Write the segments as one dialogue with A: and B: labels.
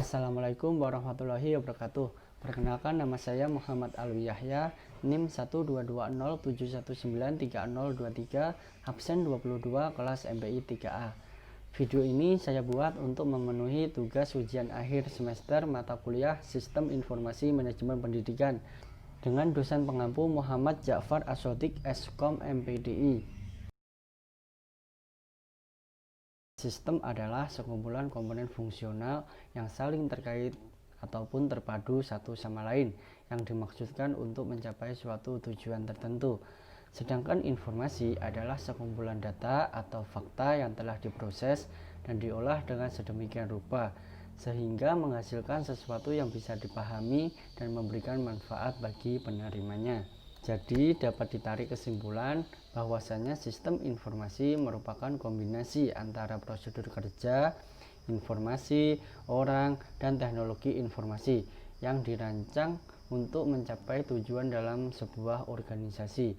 A: Assalamualaikum warahmatullahi wabarakatuh. Perkenalkan, nama saya Muhammad Alwi Yahya, NIM 12207193023, absen 22, kelas MPI 3A. Video ini saya buat untuk memenuhi tugas ujian akhir semester mata kuliah Sistem Informasi Manajemen Pendidikan dengan dosen pengampu Muhammad Ja'far As-Shodiq, Eskom MPDI. Sistem adalah sekumpulan komponen fungsional yang saling terkait ataupun terpadu satu sama lain yang dimaksudkan untuk mencapai suatu tujuan tertentu. Sedangkan informasi adalah sekumpulan data atau fakta yang telah diproses dan diolah dengan sedemikian rupa sehingga menghasilkan sesuatu yang bisa dipahami dan memberikan manfaat bagi penerimanya. Jadi dapat ditarik kesimpulan bahwasanya sistem informasi merupakan kombinasi antara prosedur kerja, informasi, orang, dan teknologi informasi yang dirancang untuk mencapai tujuan dalam sebuah organisasi,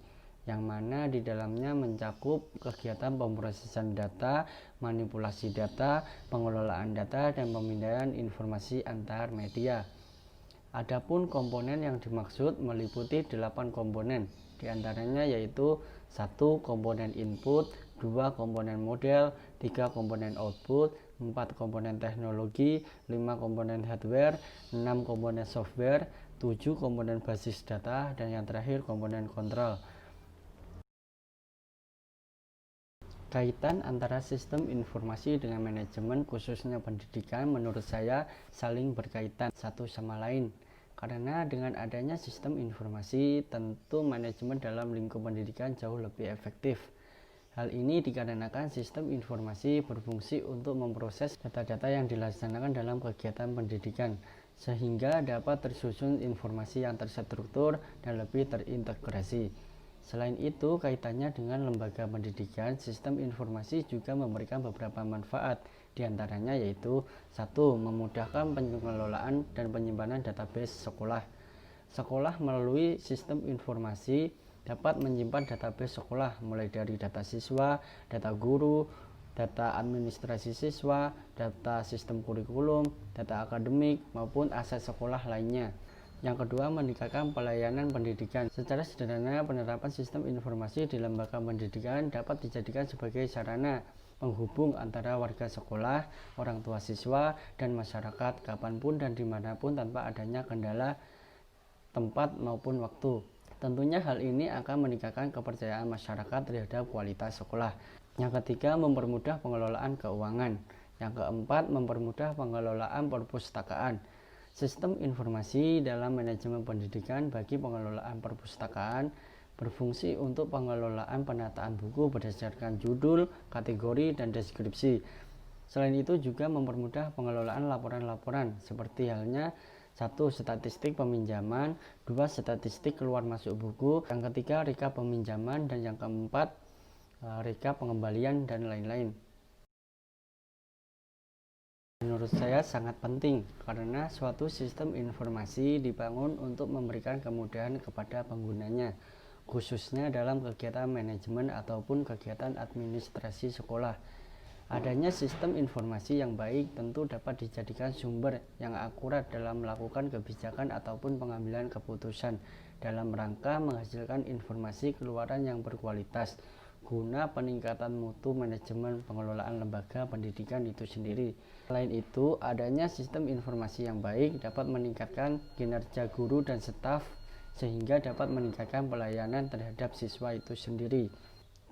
A: yang mana di dalamnya mencakup kegiatan pemrosesan data, manipulasi data, pengelolaan data, dan pemindaian informasi antar media. Adapun komponen yang dimaksud meliputi 8 komponen, diantaranya yaitu 1 komponen input, 2 komponen model, 3 komponen output, 4 komponen teknologi, 5 komponen hardware, 6 komponen software, 7 komponen basis data, dan yang terakhir komponen kontrol. Kaitan antara sistem informasi dengan manajemen khususnya pendidikan menurut saya saling berkaitan satu sama lain. Karena dengan adanya sistem informasi, tentu manajemen dalam lingkup pendidikan jauh lebih efektif. Hal ini dikarenakan sistem informasi berfungsi untuk memproses data-data yang dilaksanakan dalam kegiatan pendidikan, sehingga dapat tersusun informasi yang terstruktur dan lebih terintegrasi. Selain itu, kaitannya dengan lembaga pendidikan, sistem informasi juga memberikan beberapa manfaat, diantaranya yaitu 1. Memudahkan pengelolaan dan penyimpanan database sekolah. Sekolah melalui sistem informasi dapat menyimpan database sekolah mulai dari data siswa, data guru, data administrasi siswa, data sistem kurikulum, data akademik, maupun aset sekolah lainnya. Yang kedua, meningkatkan pelayanan pendidikan. Secara sederhana, penerapan sistem informasi di lembaga pendidikan dapat dijadikan sebagai sarana penghubung antara warga sekolah, orang tua siswa, dan masyarakat kapanpun dan dimanapun tanpa adanya kendala tempat maupun waktu. Tentunya hal ini akan meningkatkan kepercayaan masyarakat terhadap kualitas sekolah. Yang ketiga, mempermudah pengelolaan keuangan. Yang keempat, mempermudah pengelolaan perpustakaan. Sistem informasi dalam manajemen pendidikan bagi pengelolaan perpustakaan berfungsi untuk pengelolaan penataan buku berdasarkan judul, kategori, dan deskripsi. Selain itu juga mempermudah pengelolaan laporan-laporan seperti halnya 1. Statistik peminjaman, 2. Statistik keluar masuk buku, yang ketiga rekap peminjaman, dan yang keempat rekap pengembalian dan lain-lain. Menurut saya sangat penting karena suatu sistem informasi dibangun untuk memberikan kemudahan kepada penggunanya, khususnya dalam kegiatan manajemen ataupun kegiatan administrasi sekolah. Adanya sistem informasi yang baik tentu dapat dijadikan sumber yang akurat dalam melakukan kebijakan ataupun pengambilan keputusan dalam rangka menghasilkan informasi keluaran yang berkualitas guna peningkatan mutu manajemen pengelolaan lembaga pendidikan itu sendiri. Selain itu, adanya sistem informasi yang baik dapat meningkatkan kinerja guru dan staf sehingga dapat meningkatkan pelayanan terhadap siswa itu sendiri.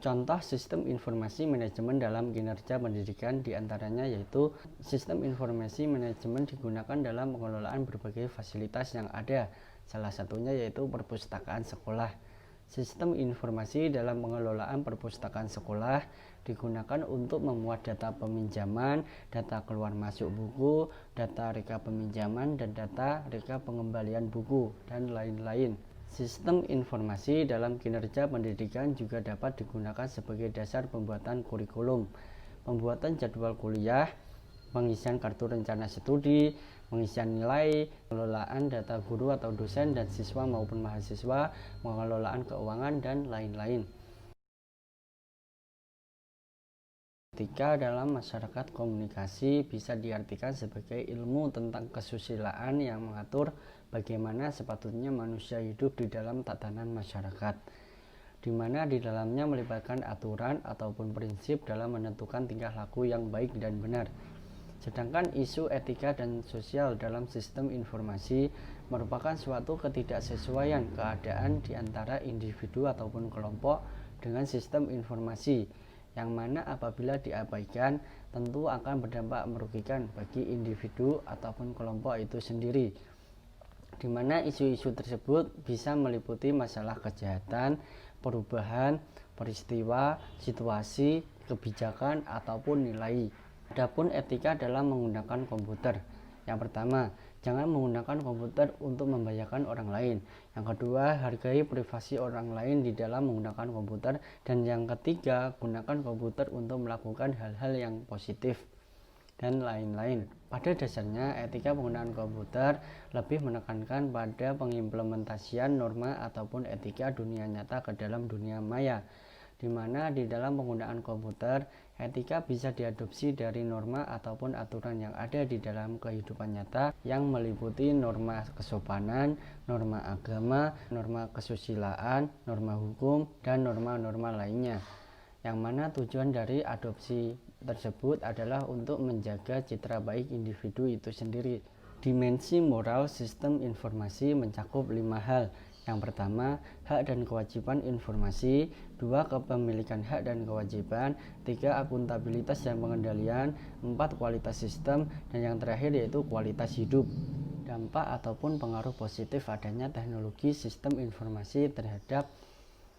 A: Contoh sistem informasi manajemen dalam kinerja pendidikan diantaranya yaitu sistem informasi manajemen digunakan dalam pengelolaan berbagai fasilitas yang ada, salah satunya yaitu perpustakaan sekolah. Sistem informasi dalam pengelolaan perpustakaan sekolah digunakan untuk memuat data peminjaman, data keluar masuk buku, data rekap peminjaman, dan data rekap pengembalian buku, dan lain-lain. Sistem informasi dalam kinerja pendidikan juga dapat digunakan sebagai dasar pembuatan kurikulum, pembuatan jadwal kuliah, pengisian kartu rencana studi, pengisian nilai, pengelolaan data guru atau dosen dan siswa maupun mahasiswa, pengelolaan keuangan, dan lain-lain. Etika dalam masyarakat komunikasi bisa diartikan sebagai ilmu tentang kesusilaan yang mengatur bagaimana sepatutnya manusia hidup di dalam tatanan masyarakat, di mana di dalamnya melibatkan aturan ataupun prinsip dalam menentukan tingkah laku yang baik dan benar. Sedangkan isu etika dan sosial dalam sistem informasi merupakan suatu ketidaksesuaian keadaan di antara individu ataupun kelompok dengan sistem informasi, yang mana apabila diabaikan tentu akan berdampak merugikan bagi individu ataupun kelompok itu sendiri, di mana isu-isu tersebut bisa meliputi masalah kejahatan, perubahan, peristiwa, situasi, kebijakan, ataupun nilai. Adapun etika dalam menggunakan komputer. Yang pertama, jangan menggunakan komputer untuk membahayakan orang lain. Yang kedua, hargai privasi orang lain di dalam menggunakan komputer. Dan yang ketiga, gunakan komputer untuk melakukan hal-hal yang positif dan lain-lain. Pada dasarnya, etika penggunaan komputer lebih menekankan pada pengimplementasian norma ataupun etika dunia nyata ke dalam dunia maya, di mana di dalam penggunaan komputer, etika bisa diadopsi dari norma ataupun aturan yang ada di dalam kehidupan nyata yang meliputi norma kesopanan, norma agama, norma kesusilaan, norma hukum, dan norma-norma lainnya. Yang mana tujuan dari adopsi tersebut adalah untuk menjaga citra baik individu itu sendiri. Dimensi moral sistem informasi mencakup 5 hal. Yang pertama, hak dan kewajiban informasi. 2, kepemilikan hak dan kewajiban. 3, akuntabilitas dan pengendalian. 4, kualitas sistem. Dan yang terakhir yaitu kualitas hidup. Dampak ataupun pengaruh positif adanya teknologi sistem informasi terhadap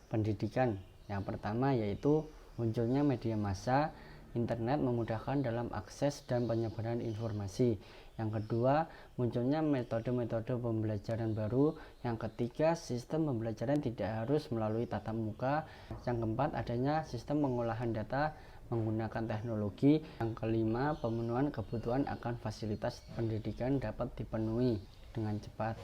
A: pendidikan. Yang pertama yaitu munculnya media massa. Internet memudahkan dalam akses dan penyebaran informasi. Yang kedua, munculnya metode-metode pembelajaran baru. Yang ketiga, sistem pembelajaran tidak harus melalui tatap muka. Yang keempat, adanya sistem pengolahan data menggunakan teknologi. Yang kelima, pemenuhan kebutuhan akan fasilitas pendidikan dapat dipenuhi dengan cepat.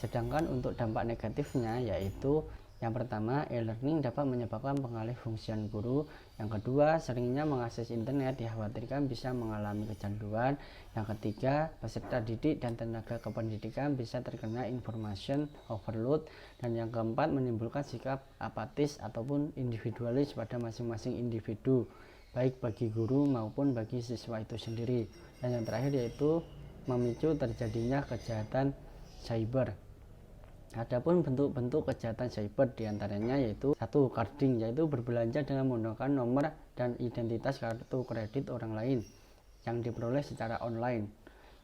A: Sedangkan untuk dampak negatifnya yaitu yang pertama, e-learning dapat menyebabkan pengalih fungsian guru. Yang kedua, seringnya mengakses internet dikhawatirkan bisa mengalami kecanduan. Yang ketiga, peserta didik dan tenaga kependidikan bisa terkena information overload. Dan yang keempat, menimbulkan sikap apatis ataupun individualis pada masing-masing individu, baik bagi guru maupun bagi siswa itu sendiri. Dan yang terakhir yaitu memicu terjadinya kejahatan cyber. Adapun bentuk-bentuk kejahatan cyber diantaranya yaitu 1. Carding, yaitu berbelanja dengan menggunakan nomor dan identitas kartu kredit orang lain yang diperoleh secara online.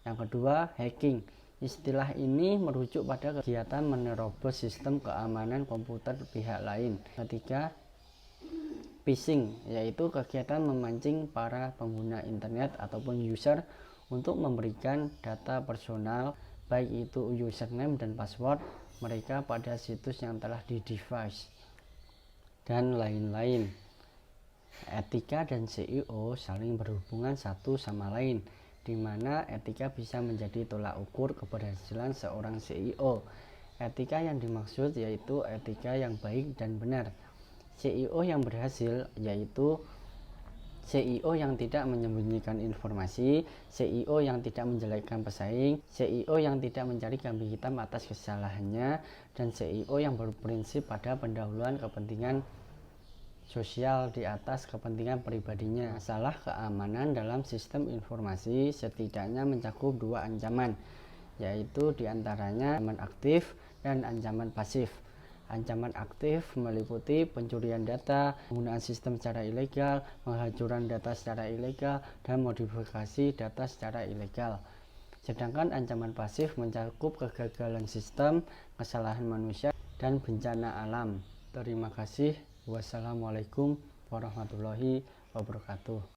A: Yang kedua, hacking. Istilah ini merujuk pada kegiatan menerobos sistem keamanan komputer pihak lain. Ketiga, phishing, yaitu kegiatan memancing para pengguna internet ataupun user untuk memberikan data personal, baik itu username dan password mereka pada situs yang telah di-device dan lain-lain. Etika dan CEO saling berhubungan satu sama lain, di mana etika bisa menjadi tolak ukur keberhasilan seorang CEO. Etika yang dimaksud yaitu etika yang baik dan benar. CEO yang berhasil yaitu CEO yang tidak menyembunyikan informasi, CEO yang tidak menjelekkan pesaing, CEO yang tidak mencari kambing hitam atas kesalahannya, dan CEO yang berprinsip pada pendahuluan kepentingan sosial di atas kepentingan pribadinya. Masalah keamanan dalam sistem informasi setidaknya mencakup 2 ancaman, yaitu diantaranya ancaman aktif dan ancaman pasif. Ancaman aktif meliputi pencurian data, penggunaan sistem secara ilegal, penghancuran data secara ilegal, dan modifikasi data secara ilegal. Sedangkan ancaman pasif mencakup kegagalan sistem, kesalahan manusia, dan bencana alam. Terima kasih. Wassalamualaikum warahmatullahi wabarakatuh.